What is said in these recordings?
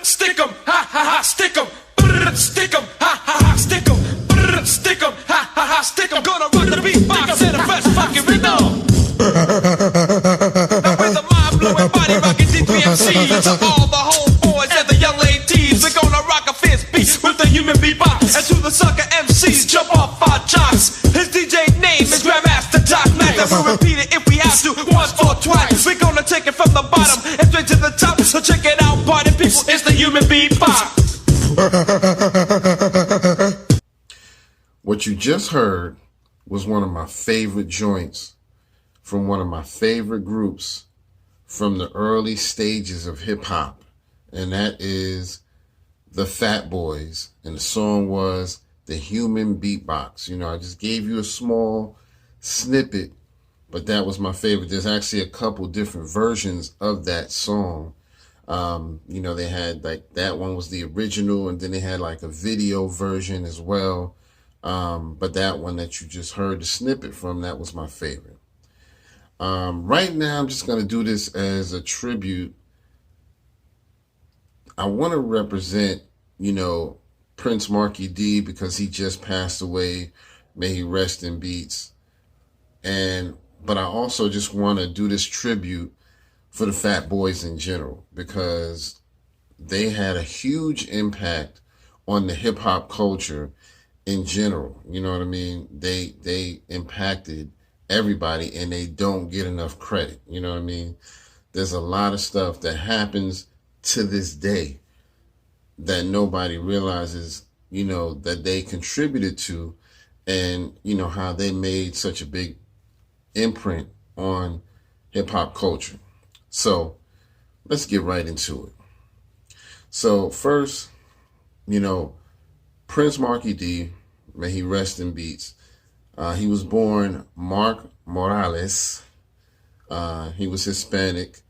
Stick 'em, ha ha ha, stick 'em. Stick 'em, ha ha ha, stick 'em. Stick 'em, ha ha ha, stick 'em. Gonna rock the beatbox in the fresh fucking rhythm. Now with the mind-blowing, body-rocking DPMCs to all the homeboys and the young ladies, we're gonna rock a fierce beat with the human beatbox. And to the sucker MCs, jump off our jocks. His DJ name is Grandmaster Doc Mac. And we'll repeat it if we have to, once or twice. We're gonna take it from the bottom and straight to the top. So check it out, party people, it's the human beatbox. What you just heard was one of my favorite joints from one of my favorite groups from the early stages of hip hop, and that is the Fat Boys, and the song was the Human Beatbox. You know, I just gave you a small snippet, but that was my favorite. There's actually a couple different versions of that song. You know, they had like, that one was the original, and then they had like a video version as well. But that one that you just heard the snippet from, that was my favorite. Right now, I'm just going to do this as a tribute. I want to represent, you know, Prince Markie D, because he just passed away. May he rest in peace. But I also just want to do this tribute for the Fat Boys in general, because they had a huge impact on the hip hop culture in general. You know what I mean? They impacted everybody, and they don't get enough credit. You know what I mean? There's a lot of stuff that happens to this day that nobody realizes, you know, that they contributed to, and, you know, how they made such a big imprint on hip hop culture. So let's get right into it. So first, you know, Prince Markie D, may he rest in peace. He was born Mark Morales. He was Hispanic.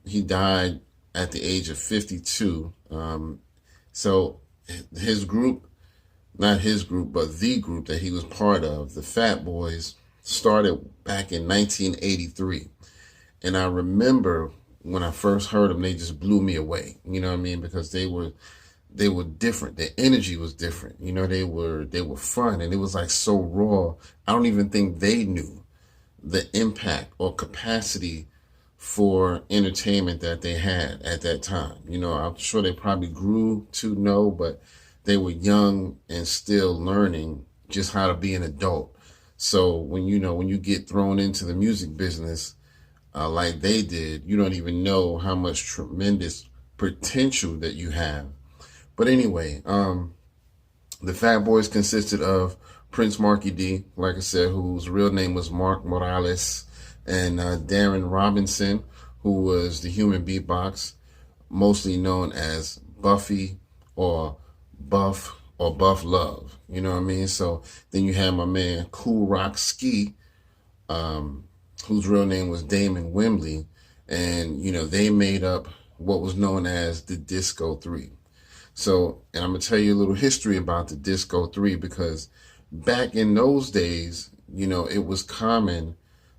He died at the age of 52. So his group, not his group, but the group that he was part of, the Fat Boys, started back in 1983. And I remember when I first heard them, they just blew me away. You know what I mean? Because they were different. Their energy was different. You know, they were fun, and it was like so raw. I don't even think they knew the impact or capacity for entertainment that they had at that time. You know, I'm sure they probably grew to know, but they were young and still learning just how to be an adult. So when you get thrown into the music business like they did, you don't even know how much tremendous potential that you have. But anyway, the Fat Boys consisted of Prince Markie D, like I said, whose real name was Mark Morales, and Darren Robinson, who was the Human Beatbox, mostly known as Buffy or Buff Love. You know what I mean? So then you have my man Cool Rock Ski, whose real name was Damon Wembley, and, you know, they made up what was known as the Disco 3. So, and I'm going to tell you a little history about the Disco 3, because back in those days, you know, it was common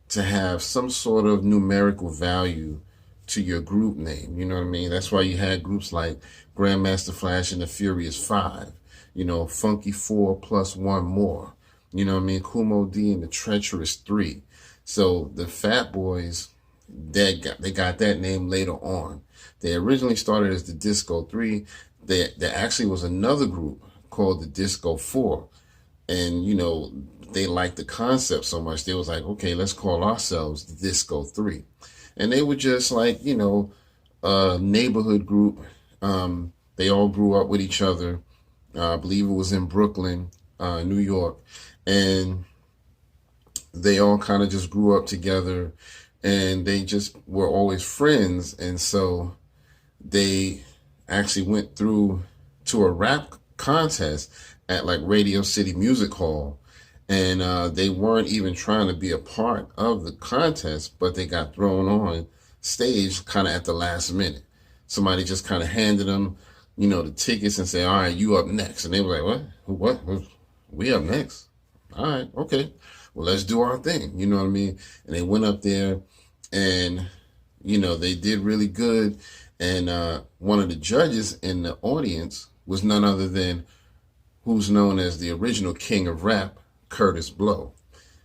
to have some sort of numerical value to your group name. You know what I mean? That's why you had groups like Grandmaster Flash and the Furious 5, you know, Funky 4 plus 1 more, you know what I mean? Kumo D and the Treacherous 3. So the Fat Boys, they got that name later on. They originally started as the Disco 3. There actually was another group called the Disco 4. And, you know, they liked the concept so much, they was like, okay, let's call ourselves the Disco 3. And they were just like, you know, a neighborhood group. They all grew up with each other. I believe it was in Brooklyn, New York. And they all kind of just grew up together, and they just were always friends. And so they actually went through to a rap contest at like Radio City Music Hall, and they weren't even trying to be a part of the contest, but they got thrown on stage kind of at the last minute. Somebody just kind of handed them, you know, the tickets and said, all right, you up next. And they were like, what? We up next? All right, okay. Well, let's do our thing. You know what I mean? And they went up there, and, you know, they did really good. And one of the judges in the audience was none other than who's known as the original king of rap, Curtis Blow.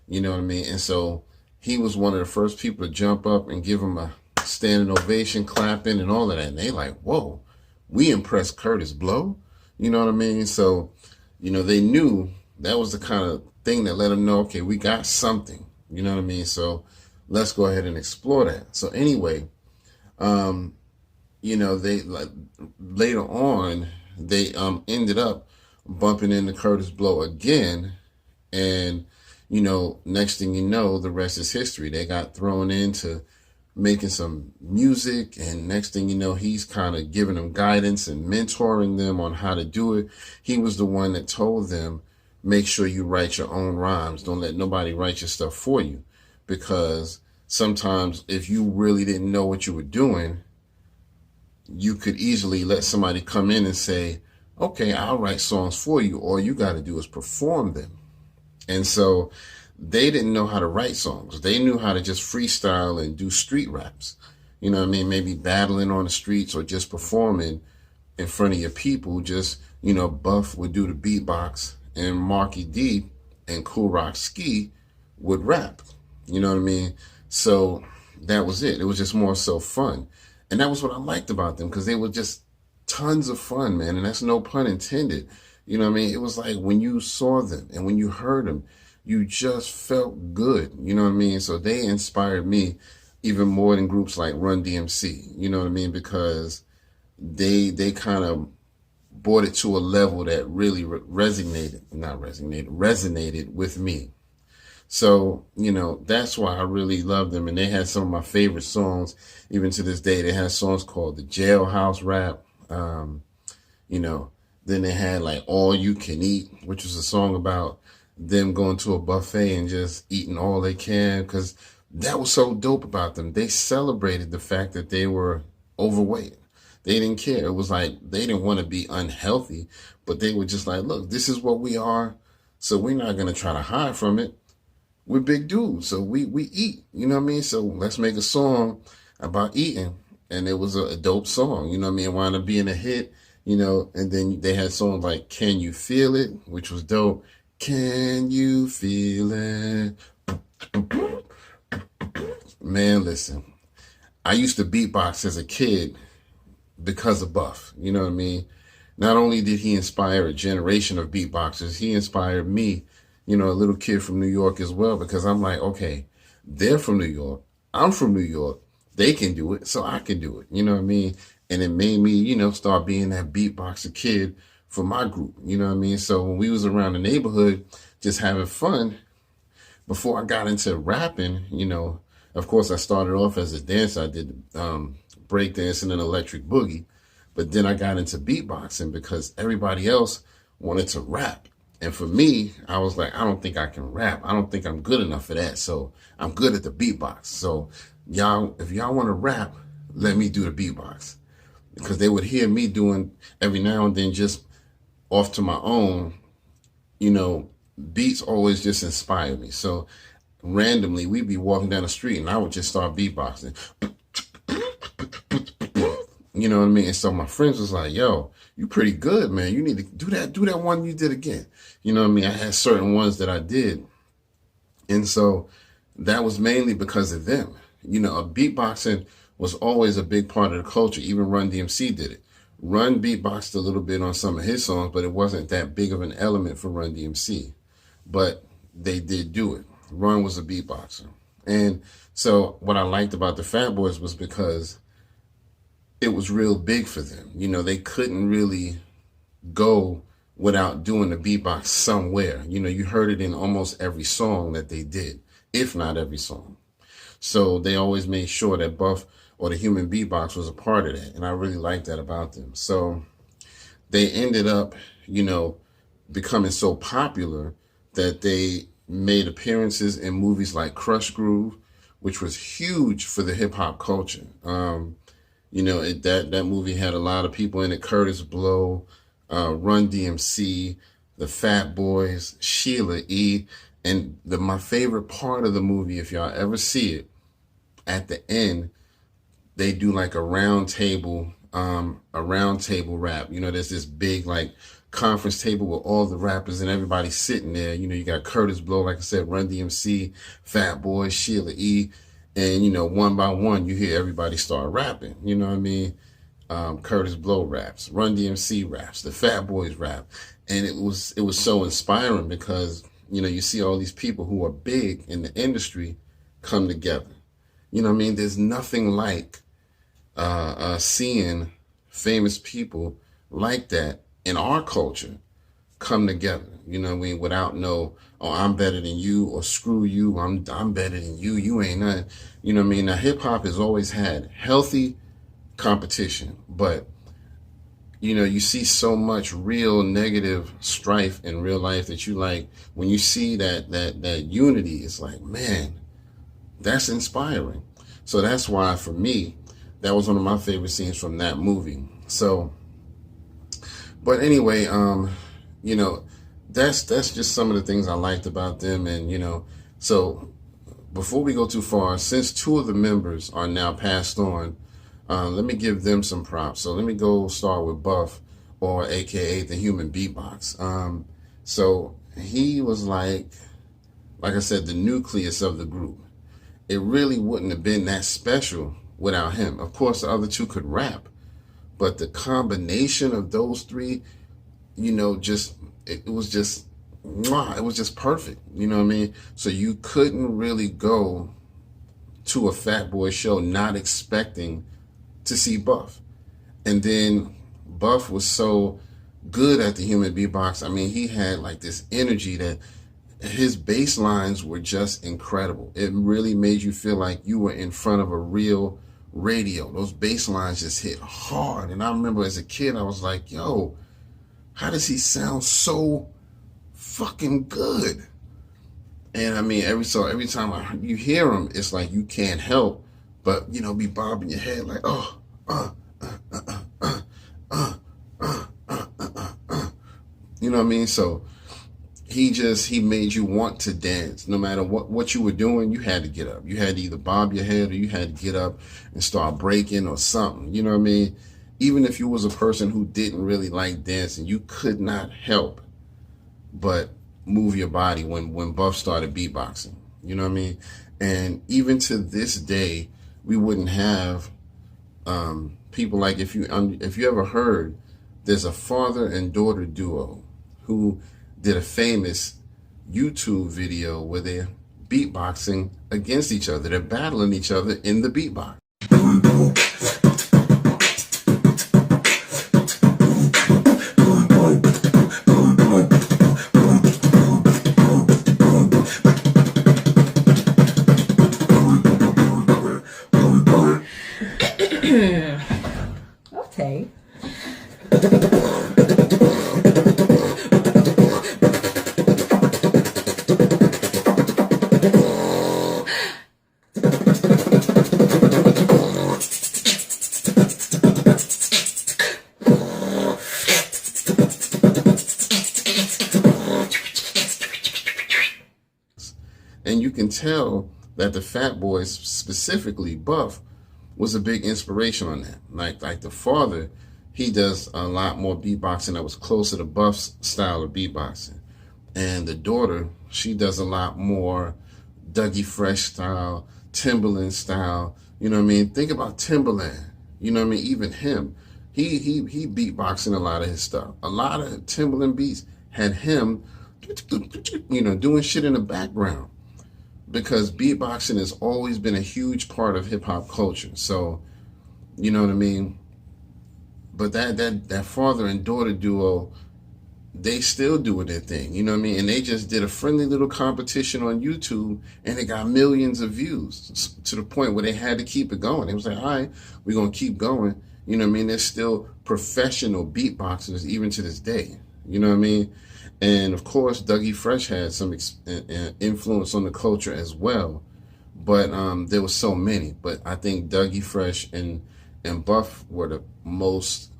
You know what I mean? And so he was one of the first people to jump up and give him a standing ovation, clapping, and all of that. And they like, whoa, we impressed Curtis Blow. You know what I mean? So, they knew that was the kind of thing that let them know, okay, we got something. You know what I mean? So let's go ahead and explore that. So anyway, they like later on they ended up bumping into Curtis Blow again, and next thing you know, the rest is history. They got thrown into making some music, and next thing you know, he's kind of giving them guidance and mentoring them on how to do it. He was the one that told them, make sure you write your own rhymes. Don't let nobody write your stuff for you, because sometimes if you really didn't know what you were doing, you could easily let somebody come in and say, okay, I'll write songs for you. All you got to do is perform them. And so they didn't know how to write songs. They knew how to just freestyle and do street raps. You know what I mean? Maybe battling on the streets or just performing in front of your people. Just, Buff would do the beatbox, and Markie D and Cool Rock Ski would rap. You know what I mean? So that was it. It was just more so fun. And that was what I liked about them, because they were just tons of fun, man. And that's no pun intended. You know what I mean? It was like when you saw them and when you heard them, you just felt good. You know what I mean? So they inspired me even more than groups like Run DMC. You know what I mean? Because they kind of brought it to a level that really resonated with me. So, that's why I really love them. And they had some of my favorite songs, even to this day. They had songs called the Jailhouse Rap. Then they had like All You Can Eat, which was a song about them going to a buffet and just eating all they can, because that was so dope about them. They celebrated the fact that they were overweight. They didn't care. It was like they didn't want to be unhealthy, but they were just like, look, this is what we are, so we're not going to try to hide from it. We're big dudes, so we eat. You know what I mean? So let's make a song about eating. And it was a dope song. You know what I mean? It wound up being a hit. And then they had songs like Can You Feel It, which was dope. Can you feel it? Man, listen, I used to beatbox as a kid because of Buff. You know what I mean? Not only did he inspire a generation of beatboxers, he inspired me, a little kid from New York as well, because I'm like, okay, they're from New York. I'm from New York. They can do it, so I can do it. You know what I mean? And it made me, start being that beatboxer kid for my group. You know what I mean? So when we was around the neighborhood just having fun, before I got into rapping, of course I started off as a dancer. I did break dancing and electric boogie. But then I got into beatboxing because everybody else wanted to rap. And for me, I was like, I don't think I can rap. I don't think I'm good enough for that. So I'm good at the beatbox. So y'all, if y'all want to rap, let me do the beatbox. Because they would hear me doing every now and then just off to my own, beats always just inspire me. So randomly, we'd be walking down the street and I would just start beatboxing. You know what I mean? And so my friends was like, yo, you pretty good, man. You need to do that one you did again. You know what I mean? I had certain ones that I did. And so that was mainly because of them. Beatboxing was always a big part of the culture. Even Run DMC did it. Run beatboxed a little bit on some of his songs, but it wasn't that big of an element for Run DMC. But they did do it. Run was a beatboxer. And so what I liked about the Fat Boys was because it was real big for them. They couldn't really go without doing the beatbox somewhere. You heard it in almost every song that they did, if not every song. So they always made sure that Buff or the Human Beatbox was a part of that. And I really liked that about them. So they ended up, becoming so popular that they made appearances in movies like Crush Groove, which was huge for the hip hop culture. That movie had a lot of people in it. Curtis Blow, Run DMC, the Fat Boys, Sheila E. And my favorite part of the movie, if y'all ever see it, at the end, they do like a round table rap. You know, there's this big like conference table with all the rappers and everybody sitting there. You know, you got Curtis Blow, like I said, Run DMC, Fat Boy, Sheila E. And, you know, one by one, you hear everybody start rapping. You know what I mean? Curtis Blow raps, Run DMC raps, the Fat Boys rap. And it was so inspiring because, you know, you see all these people who are big in the industry come together. You know what I mean? There's nothing like seeing famous people like that in our culture come together. You know what I mean? Without no, oh, I'm better than you, or screw you, I'm better than you, you ain't nothing. You know what I mean? Now, hip hop has always had healthy competition, but you know, you see so much real negative strife in real life that you like, when you see that unity, it's like, man, that's inspiring. So that's why, for me, that was one of my favorite scenes from that movie. So, but anyway, you know, that's just some of the things I liked about them. And, you know, so before we go too far, since two of the members are now passed on, let me give them some props. So let me go start with Buff, or AKA the Human Beatbox. So he was like I said, the nucleus of the group. It really wouldn't have been that special without him. Of course, the other two could rap, but the combination of those three, you know, it was just perfect. You know what I mean? So you couldn't really go to a Fat Boy show not expecting to see Buff. And then Buff was so good at the Human Beatbox. I mean, he had like this energy that his bass lines were just incredible. It really made you feel like you were in front of a real radio. Those bass lines just hit hard. And I remember as a kid, I was like, yo, how does he sound so fucking good? And I mean, every time you hear him, it's like you can't help but, you know, be bobbing your head like, oh, you know what I mean? So he made you want to dance. No matter what you were doing, you had to get up. You had to either bob your head, or you had to get up and start breaking or something. You know what I mean? Even if you was a person who didn't really like dancing, you could not help but move your body when Buff started beatboxing. You know what I mean? And even to this day, we wouldn't have people like, if you ever heard, there's a father and daughter duo who did a famous YouTube video where they're beatboxing against each other. They're battling each other in the beatbox. Okay. And you can tell that the Fat Boys, specifically Buff, was a big inspiration on that. Like the father, he does a lot more beatboxing that was closer to Buff's style of beatboxing. And the daughter, she does a lot more Dougie Fresh style, Timbaland style. You know what I mean? Think about Timbaland. You know what I mean? Even him, he beatboxing a lot of his stuff. A lot of Timbaland beats had him, you know, doing shit in the background, because beatboxing has always been a huge part of hip hop culture. So, you know what I mean? But that father and daughter duo, they still doing their thing, you know what I mean? And they just did a friendly little competition on YouTube, and it got millions of views, to the point where they had to keep it going. It was like, all right, we're going to keep going. You know what I mean? They're still professional beatboxers even to this day. You know what I mean? And of course, Dougie Fresh had some influence on the culture as well. But there were so many. But I think Dougie Fresh and Buff were the most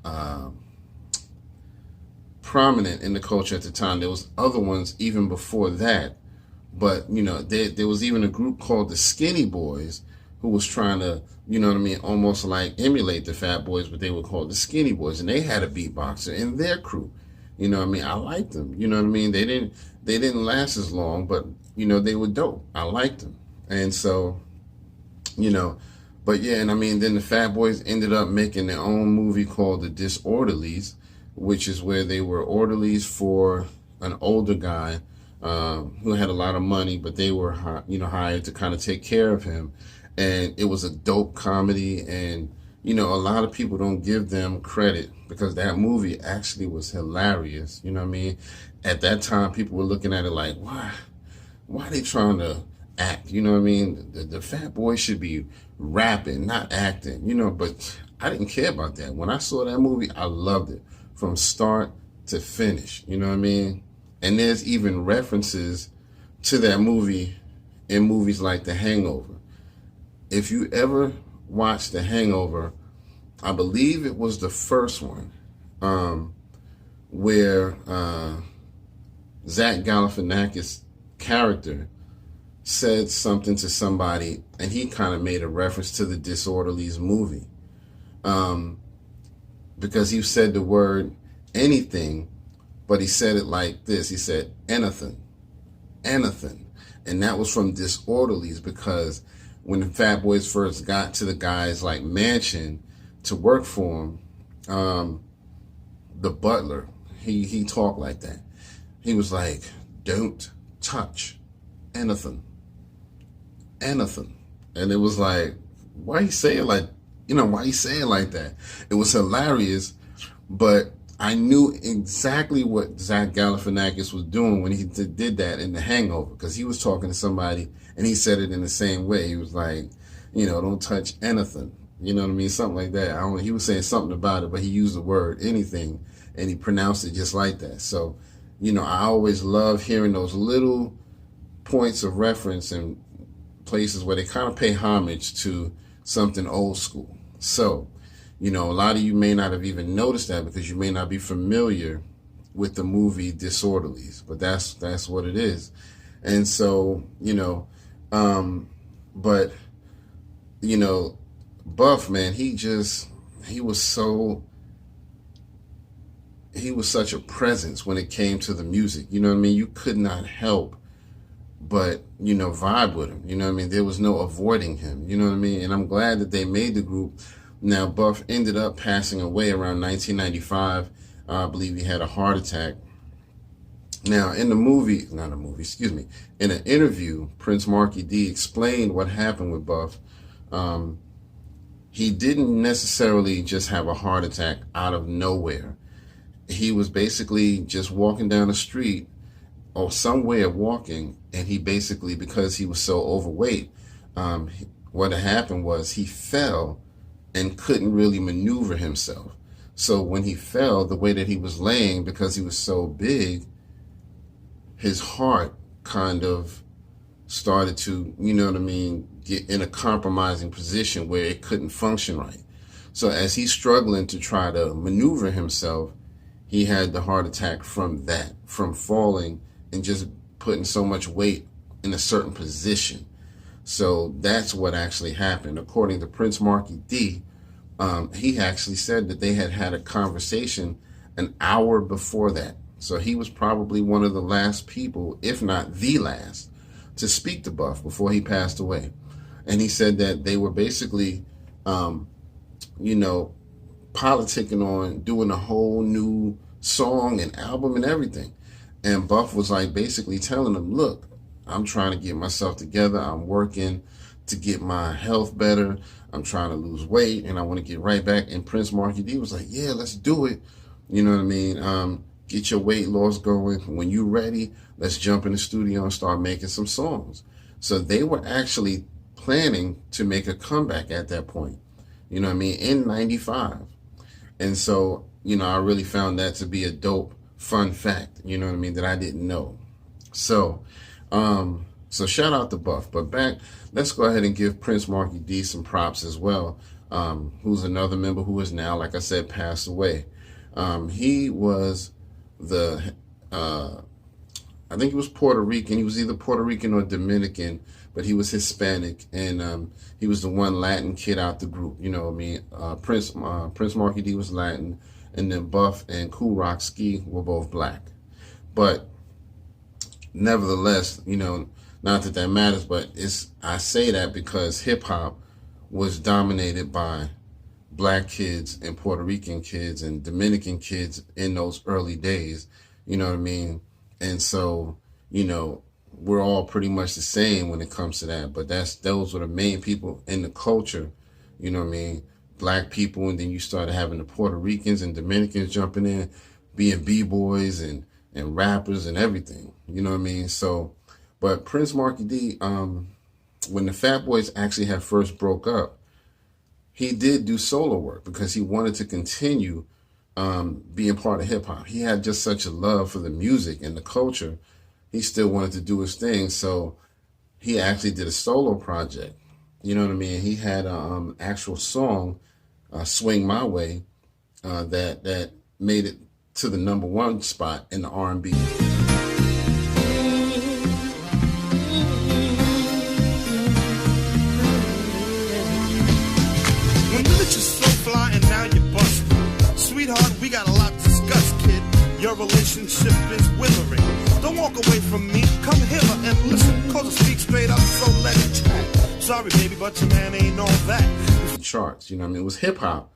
prominent in the culture at the time. There was other ones even before that. But, you know, there was even a group called the Skinny Boys, who was trying to, you know what I mean, almost like emulate the Fat Boys, but they were called the Skinny Boys, and they had a beatboxer in their crew. You know what I mean? I liked them. You know what I mean? They didn't last as long, but you know, they were dope. I liked them. And so, you know, but yeah, and I mean, then the Fat Boys ended up making their own movie called The Disorderlies, which is where they were orderlies for an older guy who had a lot of money, but they were, you know, hired to kind of take care of him. And it was a dope comedy. And, you know, a lot of people don't give them credit because that movie actually was hilarious. You know what I mean? At that time, people were looking at it like, why are they trying to act? You know what I mean? The Fat Boy should be rapping, not acting, you know, but I didn't care about that. When I saw that movie, I loved it from start to finish. You know what I mean? And there's even references to that movie in movies like The Hangover. If you ever watched The Hangover, I believe it was the first one, where Zach Galifianakis' character said something to somebody, and he kind of made a reference to the Disorderlies movie, because he said the word anything, but he said it like this. He said anything, anything. And that was from Disorderlies, because when the Fat Boys first got to the guy's like mansion to work for him, the butler, he talked like that. He was like, don't touch anything. Anything. And it was like, why you say it like, you know, why you say it like that? It was hilarious, but I knew exactly what Zach Galifianakis was doing when he did that in The Hangover, because he was talking to somebody and he said it in the same way. He was like, you know, don't touch anything. You know what I mean? Something like that. I don't know. He was saying something about it, but he used the word anything and he pronounced it just like that. So, you know, I always love hearing those little points of reference and places where they kind of pay homage to something old school. So, you know, a lot of you may not have even noticed that because you may not be familiar with the movie Disorderlies, but that's what it is. And so, you know, but, you know, Buff, man, he was such a presence when it came to the music. You know what I mean? You could not help but, you know, vibe with him. You know what I mean? There was no avoiding him. You know what I mean? And I'm glad that they made the group. Now, Buff ended up passing away around 1995. I believe he had a heart attack. Now, in in an interview, Prince Markie D explained what happened with Buff. He didn't necessarily just have a heart attack out of nowhere. He was basically just walking down the street or some way of walking, and he basically, because he was so overweight, what had happened was he fell and couldn't really maneuver himself. So when he fell, the way that he was laying, because he was so big, his heart kind of started to, you know what I mean, get in a compromising position where it couldn't function right. So as he's struggling to try to maneuver himself, he had the heart attack from that, from falling and just putting so much weight in a certain position. So that's what actually happened. According to Prince Markie D, he actually said that they had a conversation an hour before that. So he was probably one of the last people, if not the last, to speak to Buff before he passed away. And he said that they were basically, you know, politicking on doing a whole new song and album and everything. And Buff was like basically telling him, look, I'm trying to get myself together. I'm working to get my health better. I'm trying to lose weight and I want to get right back. And Prince Markie D was like, yeah, let's do it. You know what I mean? Get your weight loss going. When you're ready, let's jump in the studio and start making some songs. So they were actually planning to make a comeback at that point, you know what I mean, in 95. And so, you know, I really found that to be a dope, fun fact, you know what I mean, that I didn't know. So, so shout out to Buff. But back, let's go ahead and give Prince Markie D some props as well, who's another member who is now, like I said, passed away. He was I think he was Puerto Rican. He was either Puerto Rican or Dominican, but he was Hispanic, and he was the one Latin kid out the group. You know what I mean? Prince Markie D was Latin, and then Buff and Cool Rock Ski were both black. But nevertheless, you know, not that that matters, but I say that because hip hop was dominated by black kids and Puerto Rican kids and Dominican kids in those early days. You know what I mean? And so, you know, we're all pretty much the same when it comes to that. But those were the main people in the culture. You know what I mean? Black people, and then you started having the Puerto Ricans and Dominicans jumping in, being b-boys and rappers and everything. You know what I mean? So, but Prince Markie D, when the Fat Boys actually had first broke up, he did do solo work because he wanted to continue being part of hip hop. He had just such a love for the music and the culture. He still wanted to do his thing. So he actually did a solo project. You know what I mean? He had an actual song, Swing My Way, that made it to the #1 spot in the R&B. Sweetheart, we got a lot to discuss, kid. Your relationship is withering. Don't walk away from me. Come here and listen. Cause I speak straight up, so let it chat. Sorry, baby, but your man ain't all that. Charts, you know what I mean? It was hip hop,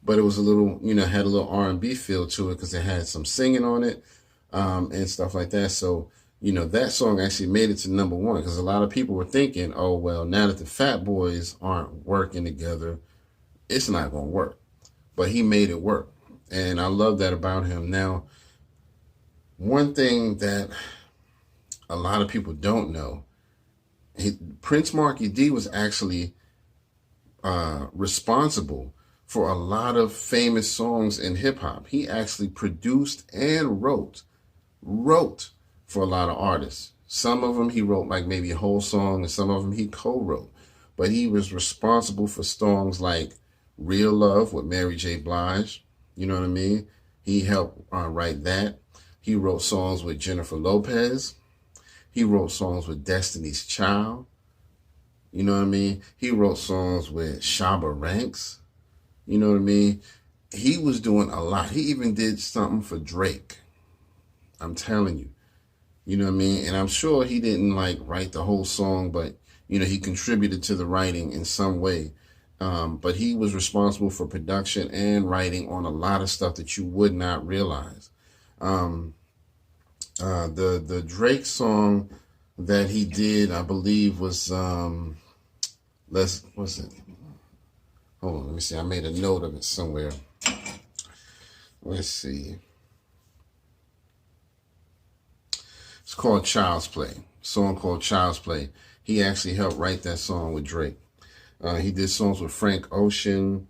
but it was a little, you know, had a little R&B feel to it because it had some singing on it and stuff like that. So, you know, that song actually made it to #1 because a lot of people were thinking, oh, well, now that the Fat Boys aren't working together, it's not going to work. But he made it work. And I love that about him. Now, one thing that a lot of people don't know, Prince Markie D was actually responsible for a lot of famous songs in hip hop. He actually produced and wrote for a lot of artists. Some of them he wrote like maybe a whole song, and some of them he co-wrote. But he was responsible for songs like Real Love with Mary J. Blige. You know what I mean? He helped write that. He wrote songs with Jennifer Lopez. He wrote songs with Destiny's Child. You know what I mean? He wrote songs with Shabba Ranks. You know what I mean? He was doing a lot. He even did something for Drake. I'm telling you. You know what I mean? And I'm sure he didn't like write the whole song, but, you know, he contributed to the writing in some way. But he was responsible for production and writing on a lot of stuff that you would not realize. The Drake song that he did, I believe, was what's it? Hold on, let me see. I made a note of it somewhere. Let's see. It's called Child's Play. A song called Child's Play. He actually helped write that song with Drake. He did songs with Frank Ocean.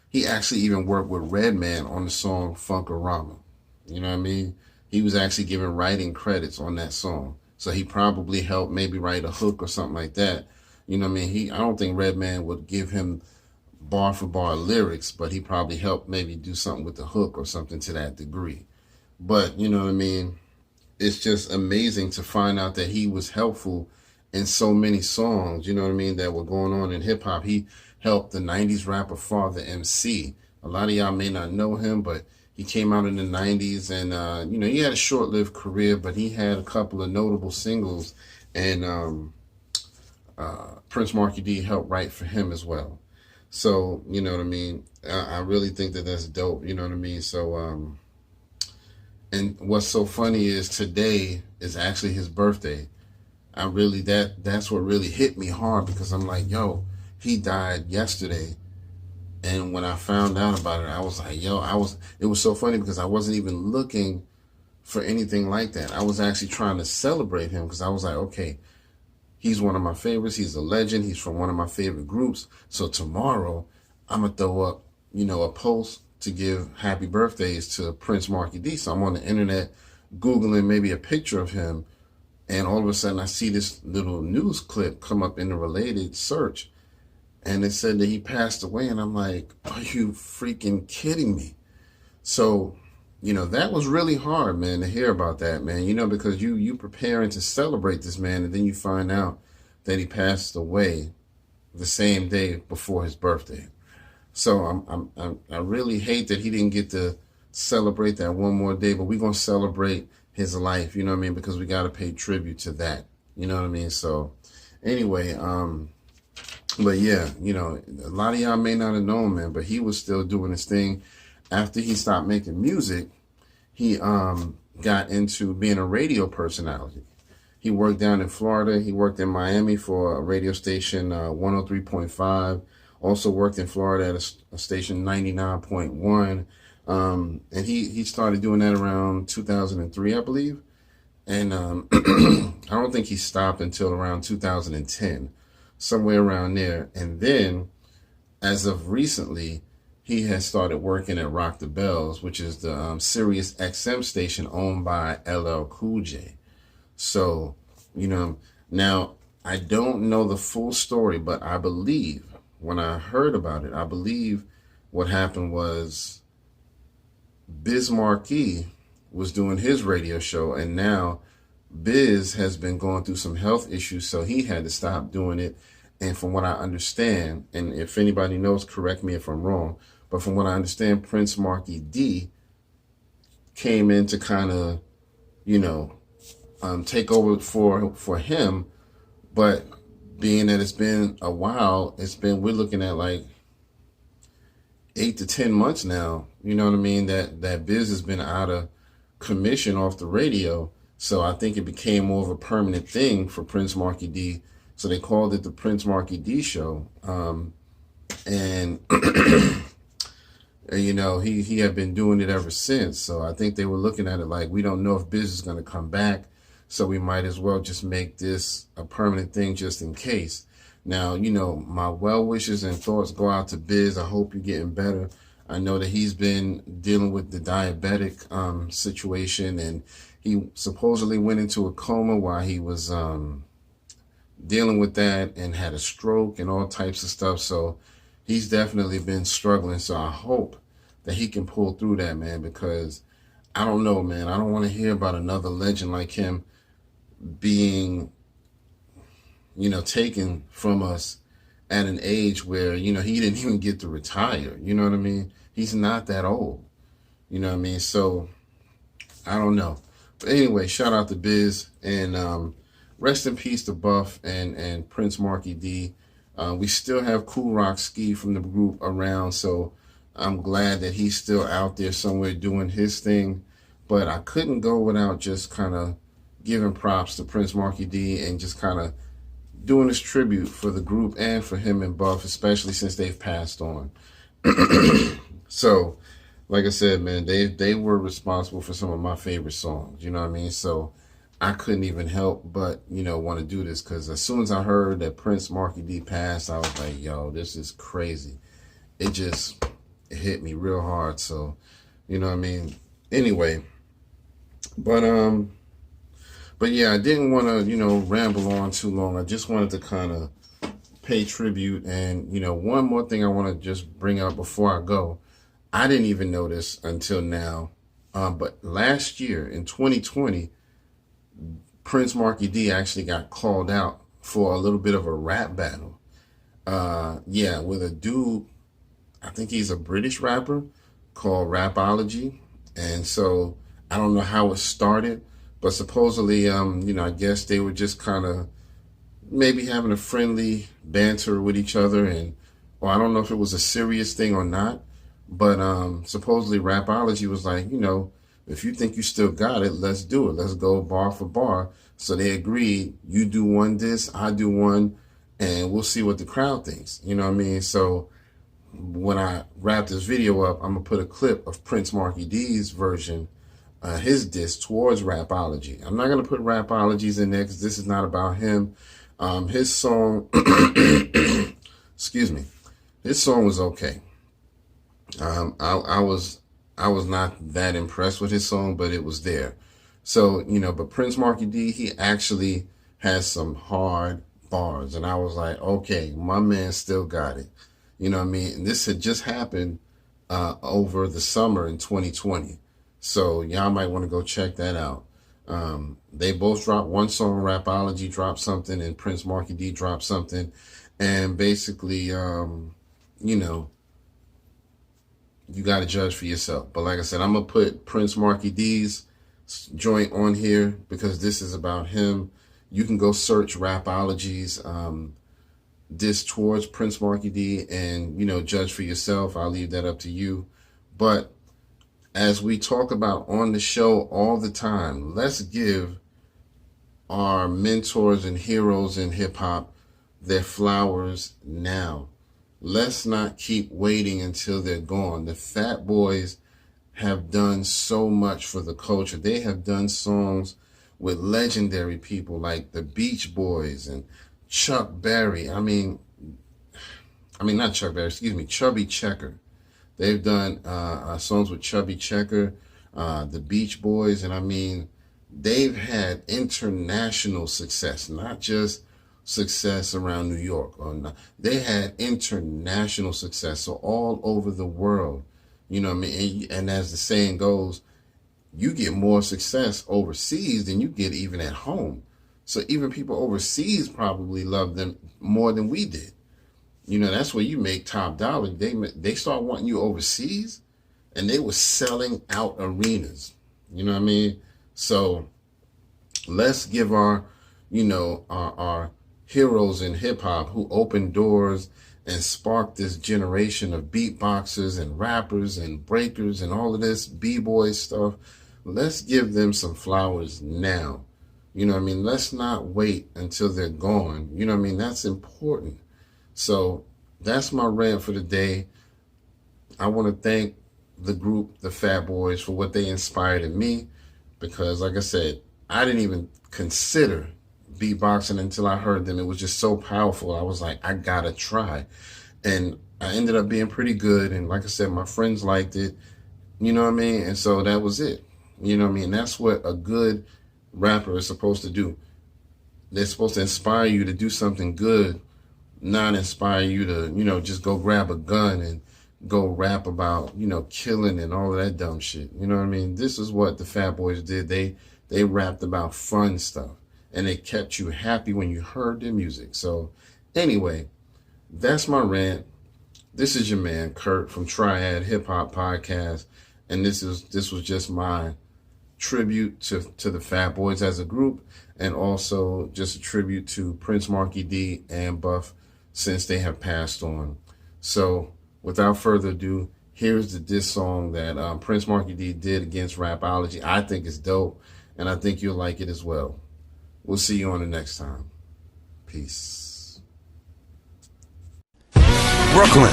He actually even worked with Redman on the song Funkorama. You know what I mean? He was actually given writing credits on that song. So he probably helped maybe write a hook or something like that. You know what I mean? I don't think Redman would give him bar for bar lyrics, but he probably helped maybe do something with the hook or something to that degree. But, you know what I mean? It's just amazing to find out that he was helpful in so many songs, you know what I mean, that were going on in hip hop. He helped the 90s rapper Father MC. A lot of y'all may not know him, but he came out in the 90s and, you know, he had a short-lived career, but he had a couple of notable singles, and Prince Markie D helped write for him as well. So, you know what I mean? I really think that that's dope, you know what I mean? So, and what's so funny is today is actually his birthday. That's what really hit me hard, because I'm like, yo, he died yesterday. And when I found out about it, I was like, yo, it was so funny because I wasn't even looking for anything like that. I was actually trying to celebrate him because I was like, okay, he's one of my favorites. He's a legend. He's from one of my favorite groups. So tomorrow I'm going to throw up, you know, a post to give happy birthdays to Prince Markie D. So I'm on the internet Googling maybe a picture of him. And all of a sudden I see this little news clip come up in the related search. And it said that he passed away. And I'm like, are you freaking kidding me? So, you know, that was really hard, man, to hear about that, man. You know, because you preparing to celebrate this man, and then you find out that he passed away the same day before his birthday. So I really hate that he didn't get to celebrate that one more day, but we're going to celebrate his life, you know what I mean? Because we got to pay tribute to that, you know what I mean? So anyway, but yeah, you know, a lot of y'all may not have known, man, but he was still doing his thing. After he stopped making music, he got into being a radio personality. He worked down in Florida. He worked in Miami for a radio station, 103.5. Also worked in Florida at a station 99.1. And he started doing that around 2003, I believe. And I don't think he stopped until around 2010, somewhere around there. And then, as of recently, he has started working at Rock the Bells, which is the Sirius XM station owned by LL Cool J. So, you know, now I don't know the full story, but I believe when I heard about it, I believe what happened was Biz Markie was doing his radio show, and now Biz has been going through some health issues, so he had to stop doing it. And from what I understand, and if anybody knows, correct me if I'm wrong, but from what I understand, Prince Markie D came in to kind of, you know, take over for him. But being that it's been a while, we're looking at like 8 to 10 months now, you know what I mean, that Biz has been out of commission off the radio. So I think it became more of a permanent thing for Prince Markie D. So they called it the Prince Markie D Show. And you know, he had been doing it ever since. So I think they were looking at it like, we don't know if Biz is going to come back, so we might as well just make this a permanent thing just in case. Now, you know, my well wishes and thoughts go out to Biz. I hope you're getting better. I know that he's been dealing with the diabetic situation, and he supposedly went into a coma while he was dealing with that, and had a stroke and all types of stuff. So he's definitely been struggling. So I hope that he can pull through that, man, because I don't know, man. I don't want to hear about another legend like him being, you know, taken from us at an age where, you know, he didn't even get to retire. You know what I mean? He's not that old. You know what I mean? So I don't know. But anyway, shout out to Biz, and rest in peace to Buff and Prince Markie D. We still have Cool Rock Ski from the group around, so I'm glad that he's still out there somewhere doing his thing. But I couldn't go without just kind of giving props to Prince Markie D and just kind of doing this tribute for the group and for him and Buff, especially since they've passed on. So, like I said, man, they were responsible for some of my favorite songs, you know what I mean? So I couldn't even help but, you know, want to do this, because as soon as I heard that Prince Markie D passed, I was like, yo, this is crazy. It hit me real hard. So, you know what I mean? Anyway, but yeah, I didn't want to, you know, ramble on too long. I just wanted to kind of pay tribute. And, you know, one more thing I want to just bring up before I go. I didn't even know this until now. But last year in 2020, Prince Markie D actually got called out for a little bit of a rap battle. Yeah, with a dude, I think he's a British rapper called Rapology. And so I don't know how it started, but supposedly, you know, I guess they were just kind of maybe having a friendly banter with each other, or I don't know if it was a serious thing or not, but supposedly Rapology was like, you know, if you think you still got it, let's do it. Let's go bar for bar. So they agreed, you do one diss, I do one, and we'll see what the crowd thinks. You know what I mean? So when I wrap this video up, I'm going to put a clip of Prince Markie D's version, his diss towards Rapology. I'm not going to put Rapology's in there because this is not about him. His song, excuse me, his song was okay. I was not that impressed with his song, but it was there. So, you know, but Prince Markie D, he actually has some hard bars. And I was like, okay, my man still got it. You know what I mean? And this had just happened over the summer in 2020. So y'all might want to go check that out. They both dropped one song. Rapology dropped something, and Prince Markie D dropped something. And basically, you know, you got to judge for yourself. But like I said, I'm going to put Prince Markie D's joint on here because this is about him. You can go search Rapology's diss towards Prince Markie D and, you know, judge for yourself. I'll leave that up to you. But as we talk about on the show all the time, let's give our mentors and heroes in hip hop their flowers now. Let's not keep waiting until they're gone. The Fat Boys have done so much for the culture. They have done songs with legendary people like the Beach Boys and Chuck Berry. I mean not Chuck Berry, excuse me, Chubby Checker. They've done songs with Chubby Checker, the Beach Boys, and I mean, they've had international success, not just success around New York. They had international success, so all over the world. You know what I mean? And as the saying goes, you get more success overseas than you get even at home. So even people overseas probably love them more than we did. You know, that's where you make top dollar. They start wanting you overseas, and they were selling out arenas. You know what I mean? So let's give our, you know, our heroes in hip hop who opened doors and sparked this generation of beatboxers and rappers and breakers and all of this b-boy stuff. Let's give them some flowers now. You know what I mean? Let's not wait until they're gone. You know what I mean? That's important. So that's my rant for the day. I want to thank the group, the Fat Boys, for what they inspired in me, because like I said, I didn't even consider beatboxing until I heard them. It was just so powerful. I was like, I gotta try. And I ended up being pretty good. And like I said, my friends liked it. You know what I mean? And so that was it. You know what I mean? That's what a good rapper is supposed to do. They're supposed to inspire you to do something good, not inspire you to, you know, just go grab a gun and go rap about, you know, killing and all of that dumb shit. You know what I mean? This is what the Fat Boys did. They rapped about fun stuff, and it kept you happy when you heard their music. So anyway, that's my rant. This is your man, Kurt, from Triad Hip Hop Podcast. And this was just my tribute to the Fat Boys as a group, and also just a tribute to Prince Markie D and Buff, since they have passed on. So without further ado, here's the diss song that Prince Markie D did against Rapology. I think it's dope, and I think you'll like it as well. We'll see you on the next time. Peace. Brooklyn,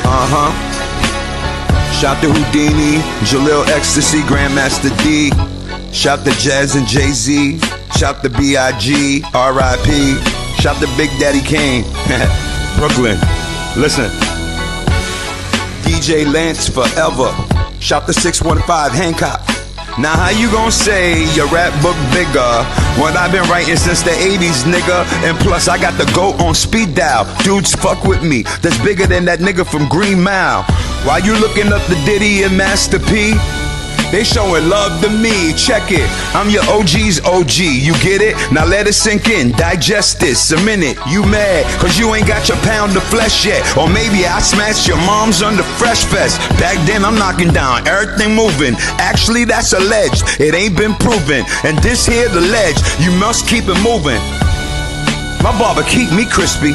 Shout to Houdini, Jalil Ecstasy, Grandmaster D. Shout to Jazz and Jay-Z. Shout to B.I.G., R.I.P. Shout to Big Daddy Kane. Brooklyn, listen. DJ Lance forever. Shout to 615 Hancock. Now how you gon' say your rap book bigger when I've been writing since the 80s, nigga? And plus I got the GOAT on speed dial. Dudes fuck with me, that's bigger than that nigga from Green Mile. While you looking up the Diddy and Master P, they showing love to me, check it. I'm your OG's OG, you get it? Now let it sink in, digest this a minute. You mad, cause you ain't got your pound of flesh yet. Or maybe I smashed your mom's on the Fresh Fest. Back then I'm knocking down everything moving. Actually that's alleged, it ain't been proven. And this here the ledge, you must keep it moving. My barber keep me crispy.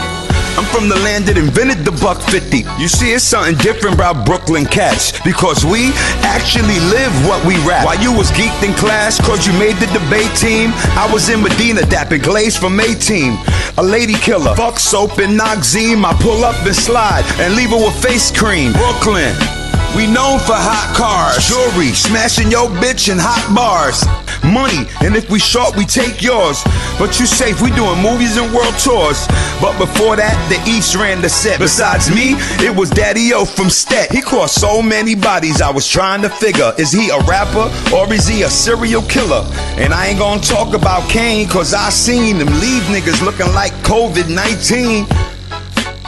I'm from the land that invented the $1.50. You see, it's something different about Brooklyn cats, because we actually live what we rap. While you was geeked in class cause you made the debate team, I was in Medina dapping Glaze from A-Team. A lady killer, fuck soap and Noxzeme. I pull up and slide and leave her with face cream. Brooklyn, we known for hot cars, jewelry, smashing your bitch in hot bars. Money, and if we short, we take yours. But you safe, we doing movies and world tours. But before that, the East ran the set. Besides me, it was Daddy-O from Stet. He crossed so many bodies, I was trying to figure, is he a rapper or is he a serial killer? And I ain't gonna talk about Kane, cause I seen him leave niggas looking like COVID-19.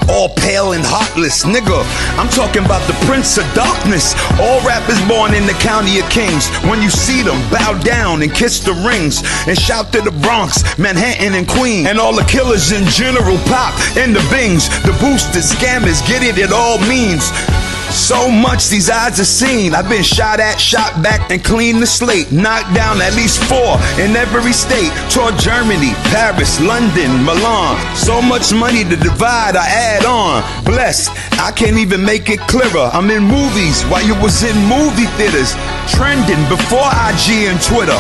all pale and heartless. Nigga, I'm talking about the Prince of Darkness. All rappers born in the county of Kings. When you see them, bow down and kiss the rings and shout to the Bronx, Manhattan and Queens, and all the killers in general pop in the bings. The boosters, scammers, get it all means so much these eyes have seen. I've been shot at, shot back, and cleaned the slate. Knocked down at least 4 in every state. Toured Germany, Paris, London, Milan. So much money to divide, I add on. Blessed, I can't even make it clearer. I'm in movies while you was in movie theaters. Trending before IG and Twitter.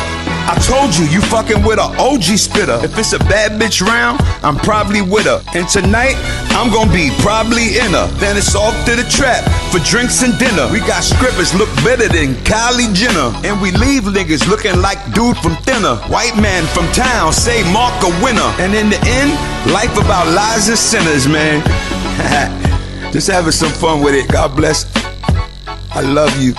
I told you, you fucking with a OG spitter. If it's a bad bitch round, I'm probably with her. And tonight, I'm gonna be probably in her. Then it's off to the trap for drinks and dinner. We got scribblers look better than Kylie Jenner. And we leave niggas looking like dude from Thinner. White man from town, say Mark a winner. And in the end, life about lies and sinners, man. Just having some fun with it. God bless. I love you.